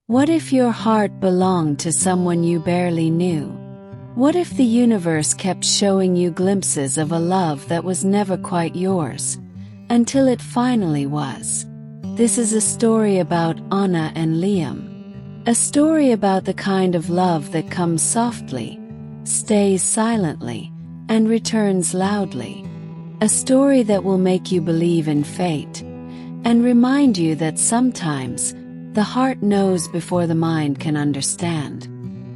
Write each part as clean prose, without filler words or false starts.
What if your heart belonged to someone you barely knew? What if the universe kept showing you glimpses of a love that was never quite yours, until it finally was? This is a story about Anna and Liam. A story about the kind of love that comes softly, stays silently, and returns loudly. A story that will make you believe in fate, and remind you that sometimes the heart knows before the mind can understand.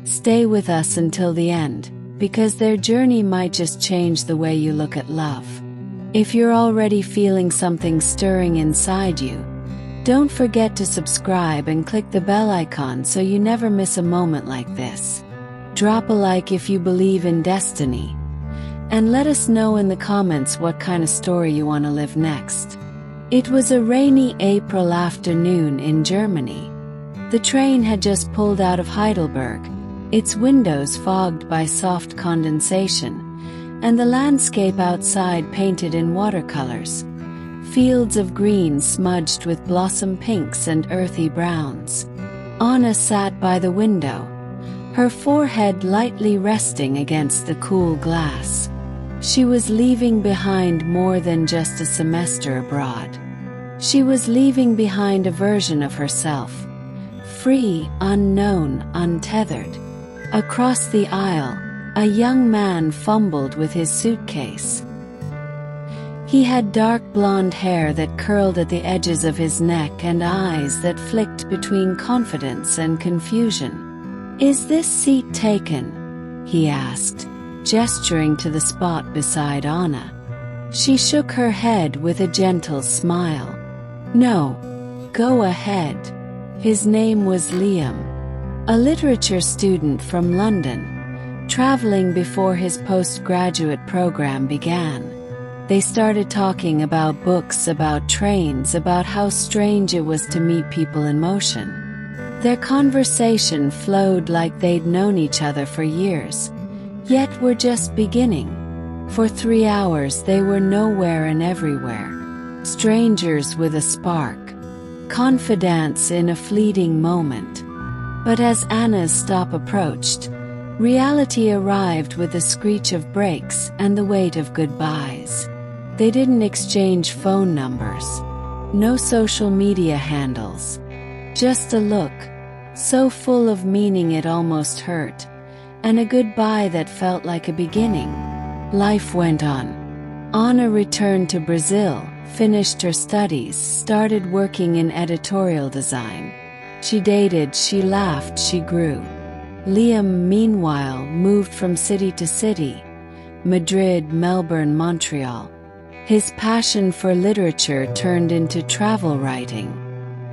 Stay with us until the end, because their journey might just change the way you look at love. If you're already feeling something stirring inside you, don't forget to subscribe and click the bell icon so you never miss a moment like this. Drop a like if you believe in destiny, and let us know in the comments what kind of story you want to live next. It was a rainy April afternoon in Germany. The train had just pulled out of Heidelberg, its windows fogged by soft condensation, and the landscape outside painted in watercolors. Fields of green smudged with blossom pinks and earthy browns. Anna sat by the window, her forehead lightly resting against the cool glass. She was leaving behind more than just a semester abroad. She was leaving behind a version of herself, free, unknown, untethered. Across the aisle, a young man fumbled with his suitcase. He had dark blonde hair that curled at the edges of his neck and eyes that flicked between confidence and confusion. "Is this seat taken?" he asked, gesturing to the spot beside Anna. She shook her head with a gentle smile. "No, go ahead." His name was Liam, a literature student from London, traveling before his postgraduate program began. They started talking about books, about trains, about how strange it was to meet people in motion. Their conversation flowed like they'd known each other for years, yet were just beginning. For 3 hours they were nowhere and everywhere. Strangers with a spark. Confidants in a fleeting moment. But as Anna's stop approached, reality arrived with the screech of brakes and the weight of goodbyes. They didn't exchange phone numbers. No social media handles. Just a look, so full of meaning it almost hurt, and a goodbye that felt like a beginning. Life went on. Anna returned to Brazil, finished her studies, started working in editorial design. She dated, she laughed, she grew. Liam, meanwhile, moved from city to city, Madrid, Melbourne, Montreal. His passion for literature turned into travel writing.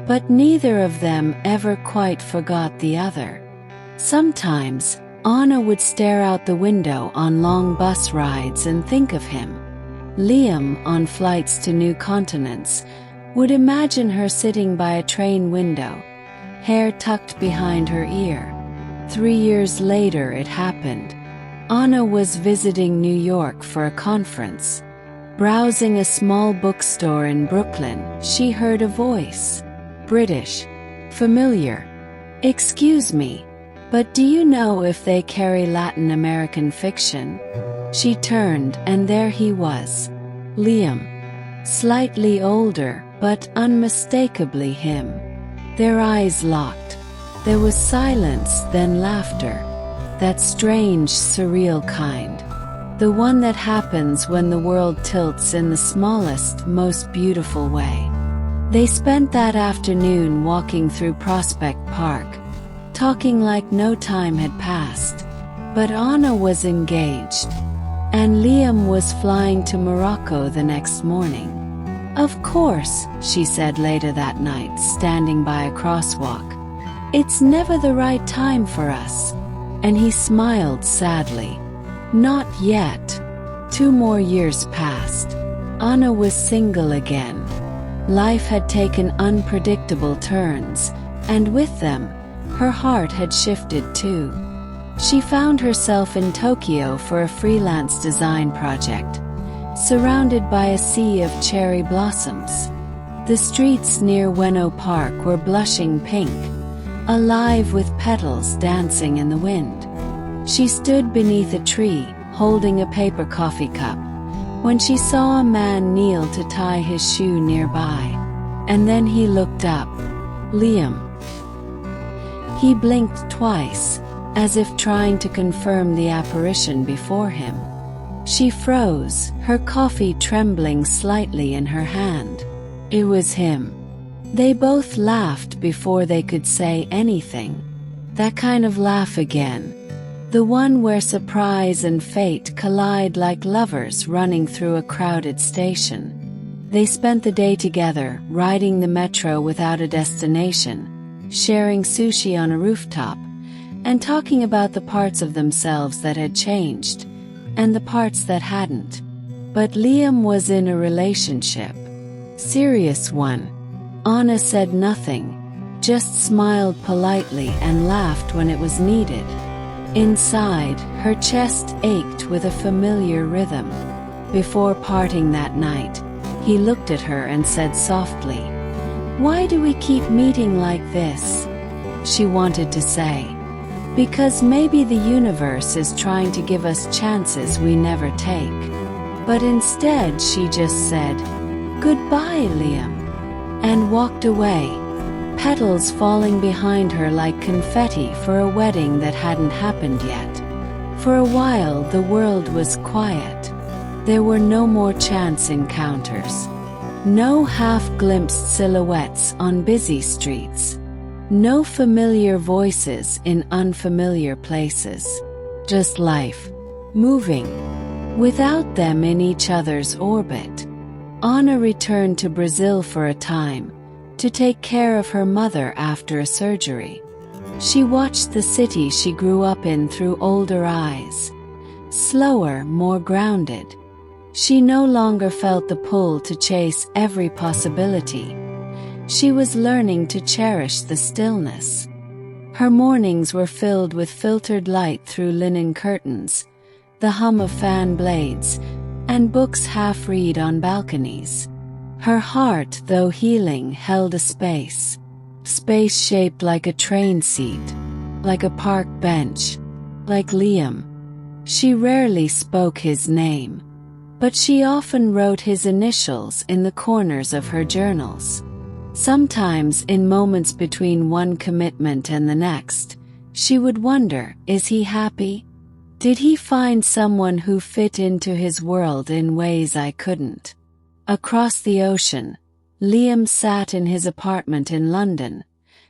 But neither of them ever quite forgot the other. Sometimes, Anna would stare out the window on long bus rides and think of him. Liam, on flights to new continents, would imagine her sitting by a train window, hair tucked behind her ear. 3 years later it happened. Anna was visiting New York for a conference. Browsing a small bookstore in Brooklyn, she heard a voice. British. Familiar. "Excuse me, but do you know if they carry Latin American fiction?" She turned, and there he was. Liam. Slightly older, but unmistakably him. Their eyes locked. There was silence, then laughter. That strange, surreal kind. The one that happens when the world tilts in the smallest, most beautiful way. They spent that afternoon walking through Prospect Park, talking like no time had passed. But Anna was engaged, and Liam was flying to Morocco the next morning. "Of course," she said later that night, standing by a crosswalk. "It's never the right time for us." And he smiled sadly. Not yet. 2 more years passed. Anna was single again. Life had taken unpredictable turns, and with them, her heart had shifted too. She found herself in Tokyo for a freelance design project, surrounded by a sea of cherry blossoms. The streets near Ueno Park were blushing pink, alive with petals dancing in the wind. She stood beneath a tree, holding a paper coffee cup, when she saw a man kneel to tie his shoe nearby. And then he looked up. Liam. He blinked twice, as if trying to confirm the apparition before him. She froze, her coffee trembling slightly in her hand. It was him. They both laughed before they could say anything. That kind of laugh again. The one where surprise and fate collide like lovers running through a crowded station. They spent the day together, riding the metro without a destination, sharing sushi on a rooftop, and talking about the parts of themselves that had changed, and the parts that hadn't. But Liam was in a relationship. Serious one. Anna said nothing, just smiled politely and laughed when it was needed. Inside, her chest ached with a familiar rhythm. Before parting that night, he looked at her and said softly, "Why do we keep meeting like this?" She wanted to say, "Because maybe the universe is trying to give us chances we never take." But instead she just said, "Goodbye, Liam," and walked away, petals falling behind her like confetti for a wedding that hadn't happened yet. For a while the world was quiet. There were no more chance encounters. No half-glimpsed silhouettes on busy streets. No familiar voices in unfamiliar places. Just life. Moving. Without them in each other's orbit. Anna returned to Brazil for a time, to take care of her mother after a surgery. She watched the city she grew up in through older eyes. Slower, more grounded. She no longer felt the pull to chase every possibility. She was learning to cherish the stillness. Her mornings were filled with filtered light through linen curtains, the hum of fan blades, and books half-read on balconies. Her heart, though healing, held a space. Space shaped like a train seat, like a park bench, like Liam. She rarely spoke his name, but she often wrote his initials in the corners of her journals. Sometimes, in moments between one commitment and the next, she would wonder, is he happy? Did he find someone who fit into his world in ways I couldn't? Across the ocean, Liam sat in his apartment in London,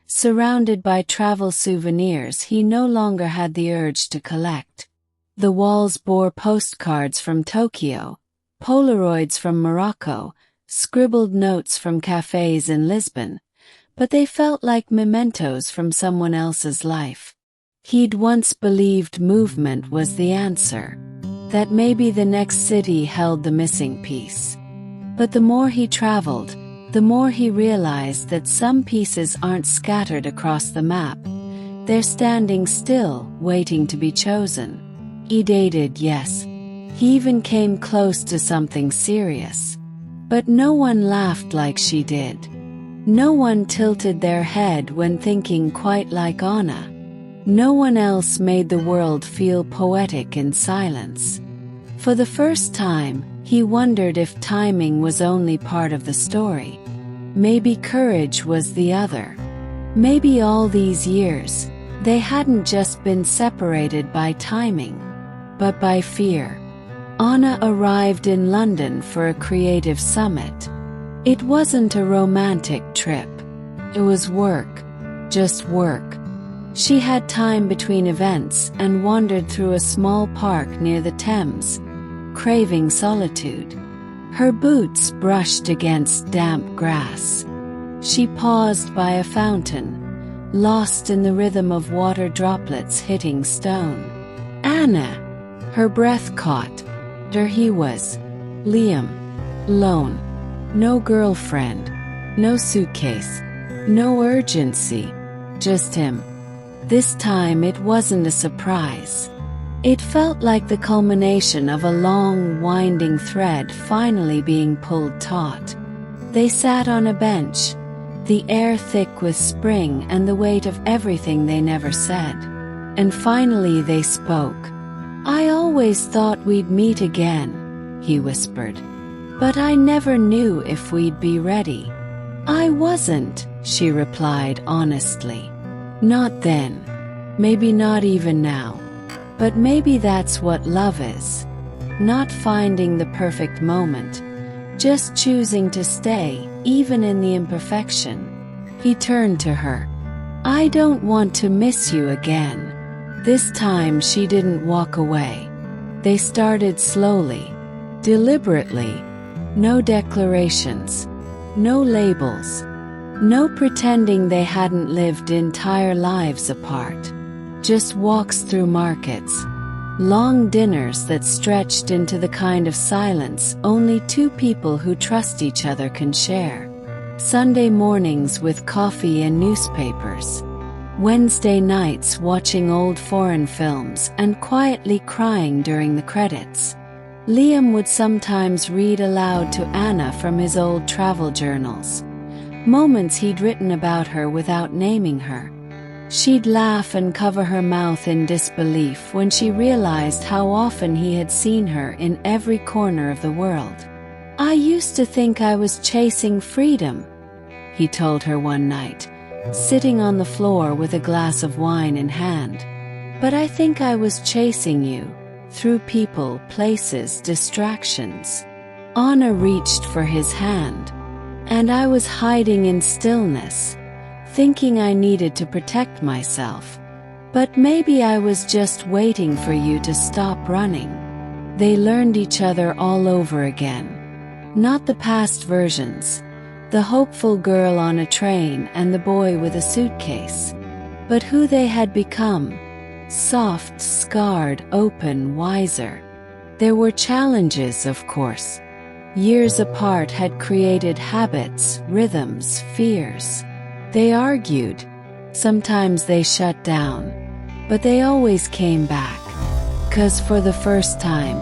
surrounded by travel souvenirs he no longer had the urge to collect. The walls bore postcards from Tokyo, Polaroids from Morocco, scribbled notes from cafes in Lisbon, but they felt like mementos from someone else's life. He'd once believed movement was the answer, that maybe the next city held the missing piece. But the more he traveled, the more he realized that some pieces aren't scattered across the map. They're standing still, waiting to be chosen. He dated, yes. He even came close to something serious. But no one laughed like she did. No one tilted their head when thinking quite like Anna. No one else made the world feel poetic in silence. For the first time, he wondered if timing was only part of the story. Maybe courage was the other. Maybe all these years, they hadn't just been separated by timing, but by fear. Anna arrived in London for a creative summit. It wasn't a romantic trip. It was work. Just work. She had time between events and wandered through a small park near the Thames, craving solitude. Her boots brushed against damp grass. She paused by a fountain, lost in the rhythm of water droplets hitting stone. Anna! Her breath caught. There he was. Liam. Lone. No girlfriend. No suitcase. No urgency. Just him. This time it wasn't a surprise. It felt like the culmination of a long, winding thread finally being pulled taut. They sat on a bench, the air thick with spring and the weight of everything they never said. And finally they spoke. "I always thought we'd meet again," he whispered. "But I never knew if we'd be ready." "I wasn't," she replied honestly. "Not then. Maybe not even now. But maybe that's what love is. Not finding the perfect moment. Just choosing to stay, even in the imperfection." He turned to her. "I don't want to miss you again." This time she didn't walk away. They started slowly, deliberately. No declarations. No labels. No pretending they hadn't lived entire lives apart. Just walks through markets. Long dinners that stretched into the kind of silence only two people who trust each other can share. Sunday mornings with coffee and newspapers. Wednesday nights watching old foreign films and quietly crying during the credits. Liam would sometimes read aloud to Anna from his old travel journals. Moments he'd written about her without naming her. She'd laugh and cover her mouth in disbelief when she realized how often he had seen her in every corner of the world. "I used to think I was chasing freedom," he told her one night, sitting on the floor with a glass of wine in hand. "But I think I was chasing you, through people, places, distractions." Anna reached for his hand. "And I was hiding in stillness, thinking I needed to protect myself. But maybe I was just waiting for you to stop running." They learned each other all over again. Not the past versions, the hopeful girl on a train and the boy with a suitcase, but who they had become. Soft, scarred, open, wiser. There were challenges, of course. Years apart had created habits, rhythms, fears. They argued. Sometimes they shut down. But they always came back. 'Cause for the first time,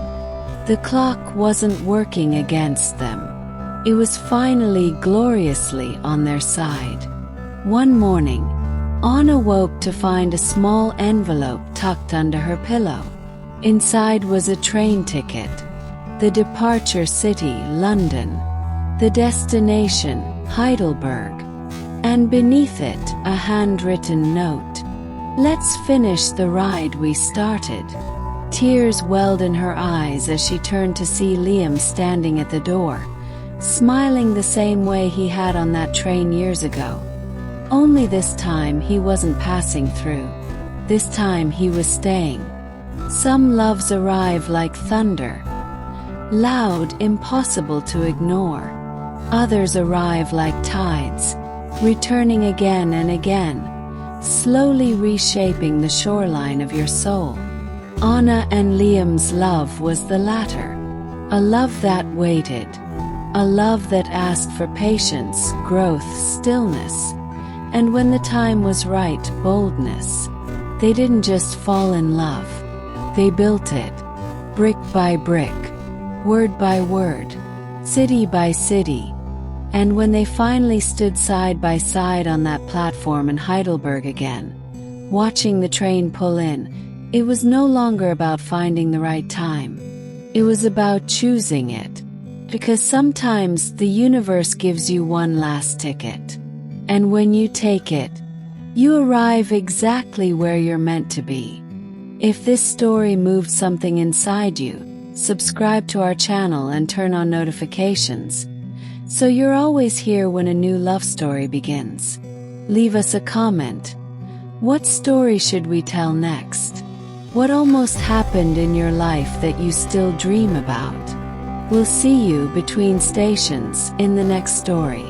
the clock wasn't working against them. It was finally gloriously on their side. One morning, Anna woke to find a small envelope tucked under her pillow. Inside was a train ticket. The departure city, London. The destination, Heidelberg. And beneath it, a handwritten note. "Let's finish the ride we started." Tears welled in her eyes as she turned to see Liam standing at the door, smiling the same way he had on that train years ago. Only this time he wasn't passing through. This time he was staying. Some loves arrive like thunder. Loud, impossible to ignore. Others arrive like tides, returning again and again, slowly reshaping the shoreline of your soul. Anna and Liam's love was the latter. A love that waited. A love that asked for patience, growth, stillness. And when the time was right, boldness. They didn't just fall in love. They built it. Brick by brick. Word by word. City by city. And when they finally stood side by side on that platform in Heidelberg again, watching the train pull in, it was no longer about finding the right time. It was about choosing it. Because sometimes the universe gives you one last ticket. And when you take it, you arrive exactly where you're meant to be. If this story moved something inside you, subscribe to our channel and turn on notifications, so you're always here when a new love story begins. Leave us a comment. What story should we tell next? What almost happened in your life that you still dream about? We'll see you between stations in the next story.